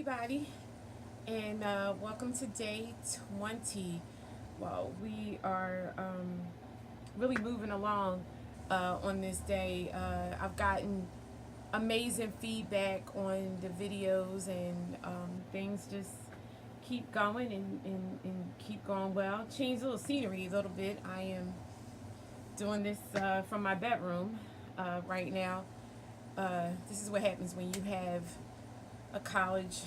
everybody, and welcome to day 20. Well, we are really moving along on this day. I've gotten amazing feedback on the videos, and things just keep going and keep going well. Change a little scenery a little bit. I am doing this from my bedroom right now. This is what happens when you have a college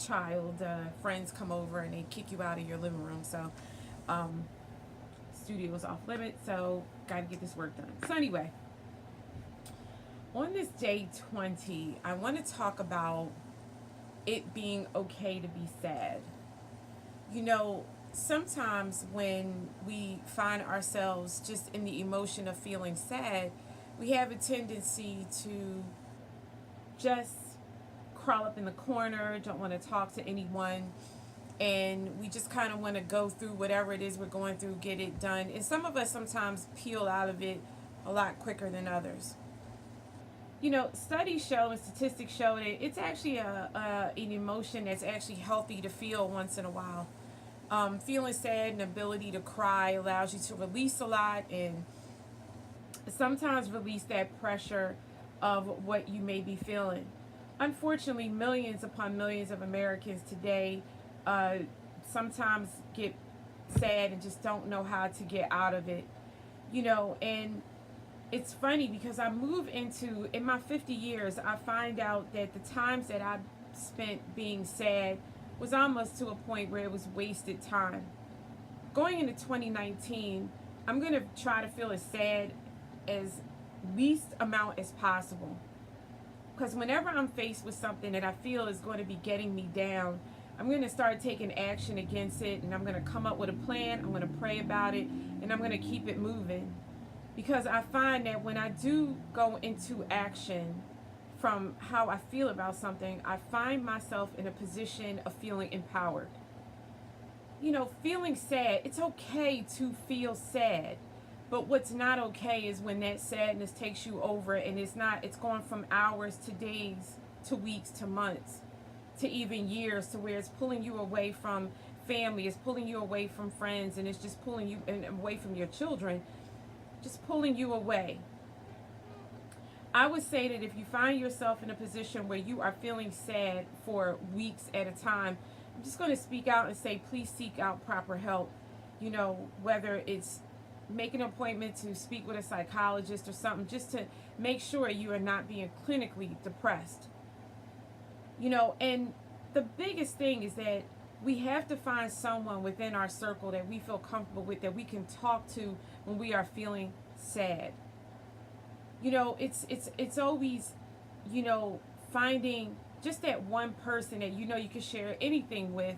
child, friends come over and they kick you out of your living room. So, um, studio's off limits. So, got to get this work done. So, anyway, on this day 20, I want to talk about it being okay to be sad. You know, sometimes when we find ourselves just in the emotion of feeling sad, we have a tendency to just crawl up in the corner, don't want to talk to anyone, and we just kind of want to go through whatever it is we're going through, get it done. And some of us sometimes peel out of it a lot quicker than others. You know, studies show and statistics show that it's actually an emotion that's actually healthy to feel once in a while. Feeling sad and ability to cry allows you to release a lot and sometimes release that pressure of what you may be feeling. Unfortunately, millions upon millions of Americans today uh, sometimes get sad and just don't know how to get out of it. You know, and it's funny because in my 50 years, I find out that the times that I spent being sad was almost to a point where it was wasted time. Going into 2019, I'm going to try to feel as sad as least amount as possible. Because whenever I'm faced with something that I feel is going to be getting me down, I'm going to start taking action against it, and I'm going to come up with a plan. I'm going to pray about it, and I'm going to keep it moving. Because I find that when I do go into action from how I feel about something, I find myself in a position of feeling empowered. You know, feeling sad, it's okay to feel sad. But what's not okay is when that sadness takes you over and it's going from hours to days to weeks to months to even years, to where it's pulling you away from family, it's pulling you away from friends, and it's just pulling you away from your children, just pulling you away. I would say that if you find yourself in a position where you are feeling sad for weeks at a time, I'm just going to speak out and say, please seek out proper help. You know, whether it's make an appointment to speak with a psychologist or something, just to make sure you are not being clinically depressed. You know, and the biggest thing is that we have to find someone within our circle that we feel comfortable with, that we can talk to when we are feeling sad. You know, it's always, you know, finding just that one person that you know you can share anything with,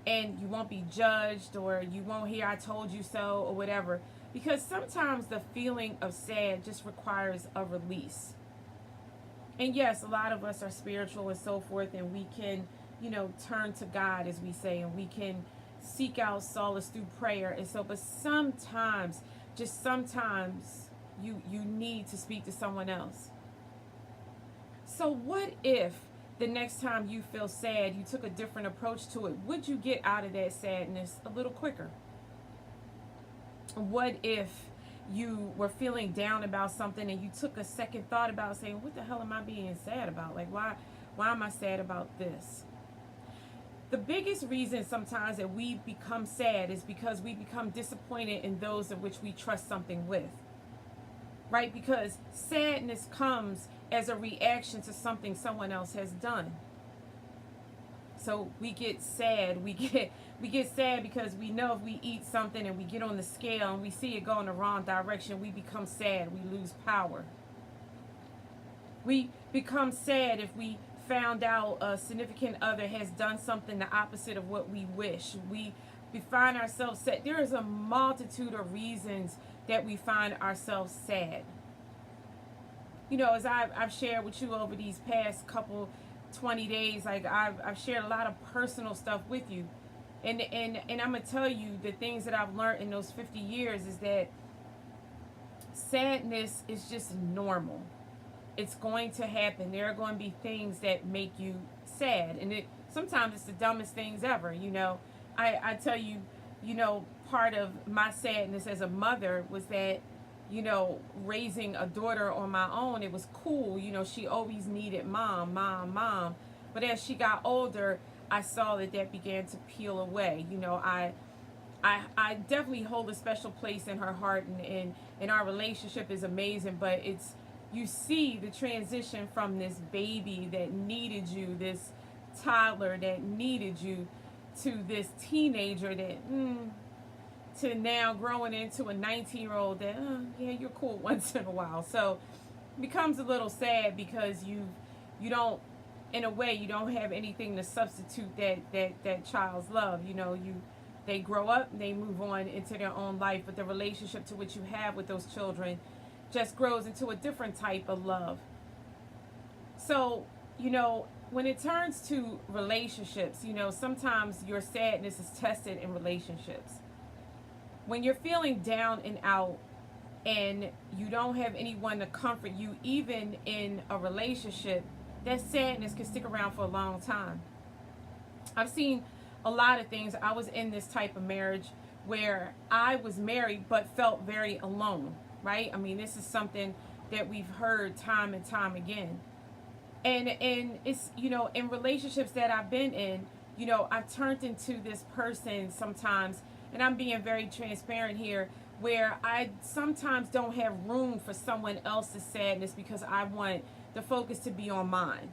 and you won't be judged, or you won't hear I told you so or whatever. Because sometimes the feeling of sad just requires a release. And yes, a lot of us are spiritual and so forth, and we can, you know, turn to God, as we say, and we can seek out solace through prayer. And so, but sometimes, just sometimes, you need to speak to someone else. So what if the next time you feel sad, you took a different approach to it? Would you get out of that sadness a little quicker? What if you were feeling down about something and you took a second thought about saying, what the hell am I being sad about? Like, why am I sad about this? The biggest reason sometimes that we become sad is because we become disappointed in those in which we trust something with. Right? Because sadness comes as a reaction to something someone else has done. So we get sad. We get sad because we know if we eat something and we get on the scale and we see it go in the wrong direction, we become sad. We lose power. We become sad if we found out a significant other has done something the opposite of what we wish. We find ourselves sad. There is a multitude of reasons that we find ourselves sad. You know, as I've shared with you over these past couple 20 days, like I've shared a lot of personal stuff with you. And I'm going to tell you the things that I've learned in those 50 years is that sadness is just normal. It's going to happen. There are going to be things that make you sad. And sometimes it's the dumbest things ever. I tell you, part of my sadness as a mother was that, raising a daughter on my own, it was cool. She always needed mom, mom, mom. But as she got older, I saw that began to peel away. I definitely hold a special place in her heart, and our relationship is amazing. But you see the transition from this baby that needed you, this toddler that needed you, to this teenager that to now growing into a 19-year-old that yeah, you're cool once in a while. So it becomes a little sad because you don't, in a way, you don't have anything to substitute that child's love. They grow up, they move on into their own life, but the relationship to which you have with those children just grows into a different type of love. So, when it turns to relationships, sometimes your sadness is tested in relationships. When you're feeling down and out and you don't have anyone to comfort you, even in a relationship, that sadness can stick around for a long time. I've seen a lot of things. I was in this type of marriage where I was married but felt very alone, right? I mean, this is something that we've heard time and time again. And it's, in relationships that I've been in, I've turned into this person sometimes, and I'm being very transparent here, where I sometimes don't have room for someone else's sadness because I want the focus to be on mine.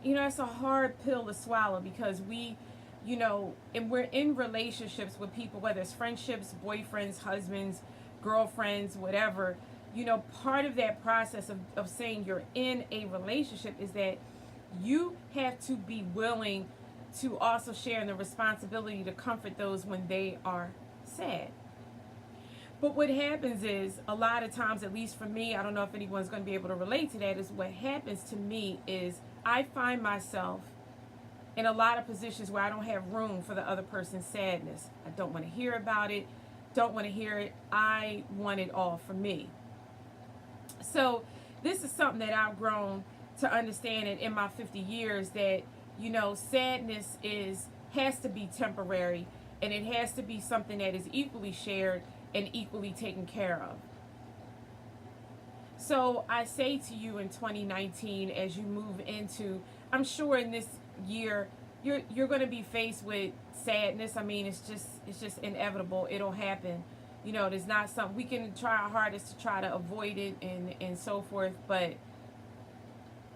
It's a hard pill to swallow because and we're in relationships with people, whether it's friendships, boyfriends, husbands, girlfriends, whatever. Part of that process of saying you're in a relationship is that you have to be willing to also share in the responsibility to comfort those when they are sad. But what happens is, a lot of times, at least for me, I don't know if anyone's going to be able to relate to that, is what happens to me is I find myself in a lot of positions where I don't have room for the other person's sadness. I don't want to hear about it, don't want to hear it. I want it all for me. So this is something that I've grown to understand in my 50 years, that, sadness has to be temporary, and it has to be something that is equally shared and equally taken care of. So I say to you in 2019, as you move into, I'm sure in this year, you're going to be faced with sadness. I mean, it's just inevitable. It'll happen. There's not something we can try our hardest to try to avoid it and so forth. But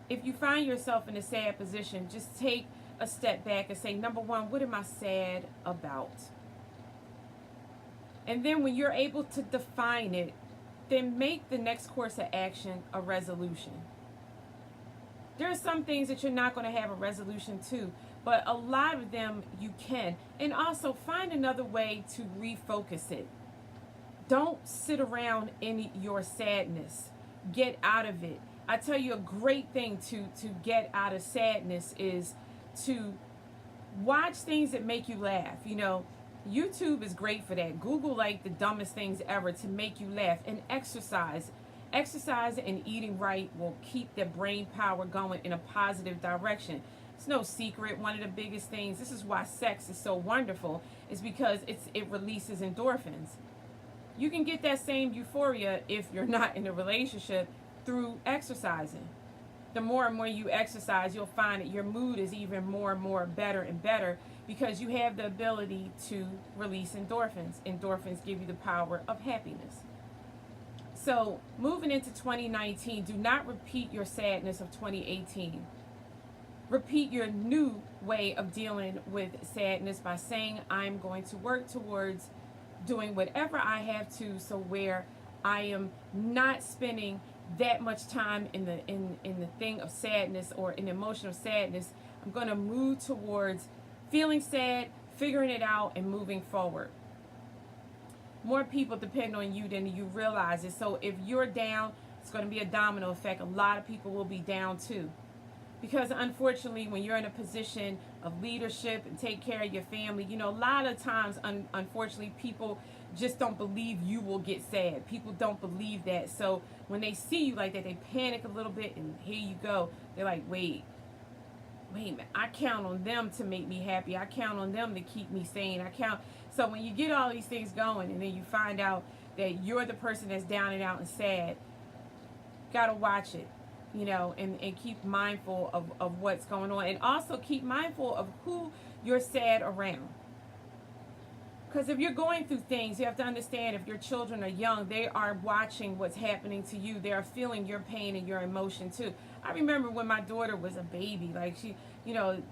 if you find yourself in a sad position, just take a step back and say, number one, what am I sad about? And then when you're able to define it, then make the next course of action a resolution. There are some things that you're not going to have a resolution to, but a lot of them you can. And also find another way to refocus it. Don't sit around in your sadness. Get out of it. I tell you, a great thing to get out of sadness is to watch things that make you laugh. YouTube is great for that. Google like the dumbest things ever to make you laugh. And exercise. Exercise and eating right will keep the brain power going in a positive direction. It's no secret. One of the biggest things, this is why sex is so wonderful, is because it releases endorphins. You can get that same euphoria if you're not in a relationship through exercising. The more and more you exercise, you'll find that your mood is even more and more better and better because you have the ability to release endorphins. Endorphins give you the power of happiness. So moving into 2019, do not repeat your sadness of 2018. Repeat your new way of dealing with sadness by saying, I'm going to work towards doing whatever I have to, so where I am not spending that much time in the thing of sadness or in emotional sadness. I'm going to move towards feeling sad, figuring it out, and moving forward. More people depend on you than you realize it. So if you're down, it's going to be a domino effect. A lot of people will be down too. Because unfortunately, when you're in a position of leadership and take care of your family, a lot of times, unfortunately, people just don't believe you will get sad. People don't believe that. So when they see you like that, they panic a little bit, and here you go. They're like, wait wait a minute, I count on them to make me happy. I count on them to keep me sane. So when you get all these things going and then you find out that you're the person that's down and out and sad, gotta watch it, and keep mindful of what's going on. And also keep mindful of who you're sad around. Because if you're going through things, you have to understand if your children are young, they are watching what's happening to you. They are feeling your pain and your emotion too. I remember when my daughter was a baby, like she,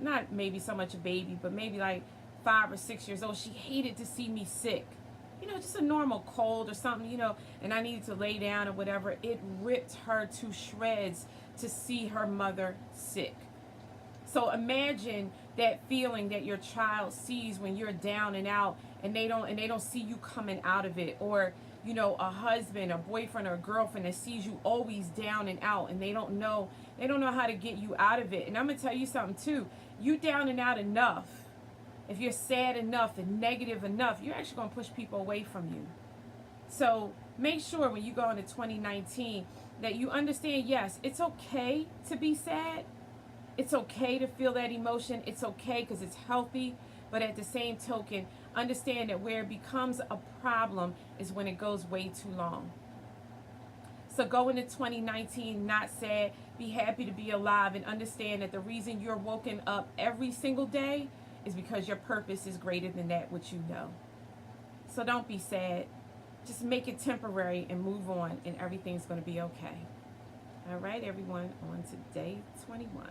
not maybe so much a baby, but maybe like 5 or 6 years old, she hated to see me sick. Just a normal cold or something, and I needed to lay down or whatever. It ripped her to shreds to see her mother sick. So imagine that feeling that your child sees when you're down and out, and they don't see you coming out of it. Or a husband, a boyfriend, or a girlfriend that sees you always down and out, and they don't know how to get you out of it. And I'm gonna tell you something too. You down and out enough, if you're sad enough and negative enough, you're actually gonna push people away from you. So make sure when you go into 2019 that you understand, yes, it's okay to be sad. It's okay to feel that emotion. It's okay because it's healthy. But at the same token, understand that where it becomes a problem is when it goes way too long. So go into 2019 not sad. Be happy to be alive and understand that the reason you're woken up every single day is because your purpose is greater than that which you know. So don't be sad. Just make it temporary and move on, and everything's going to be okay. All right, everyone, on to day 21.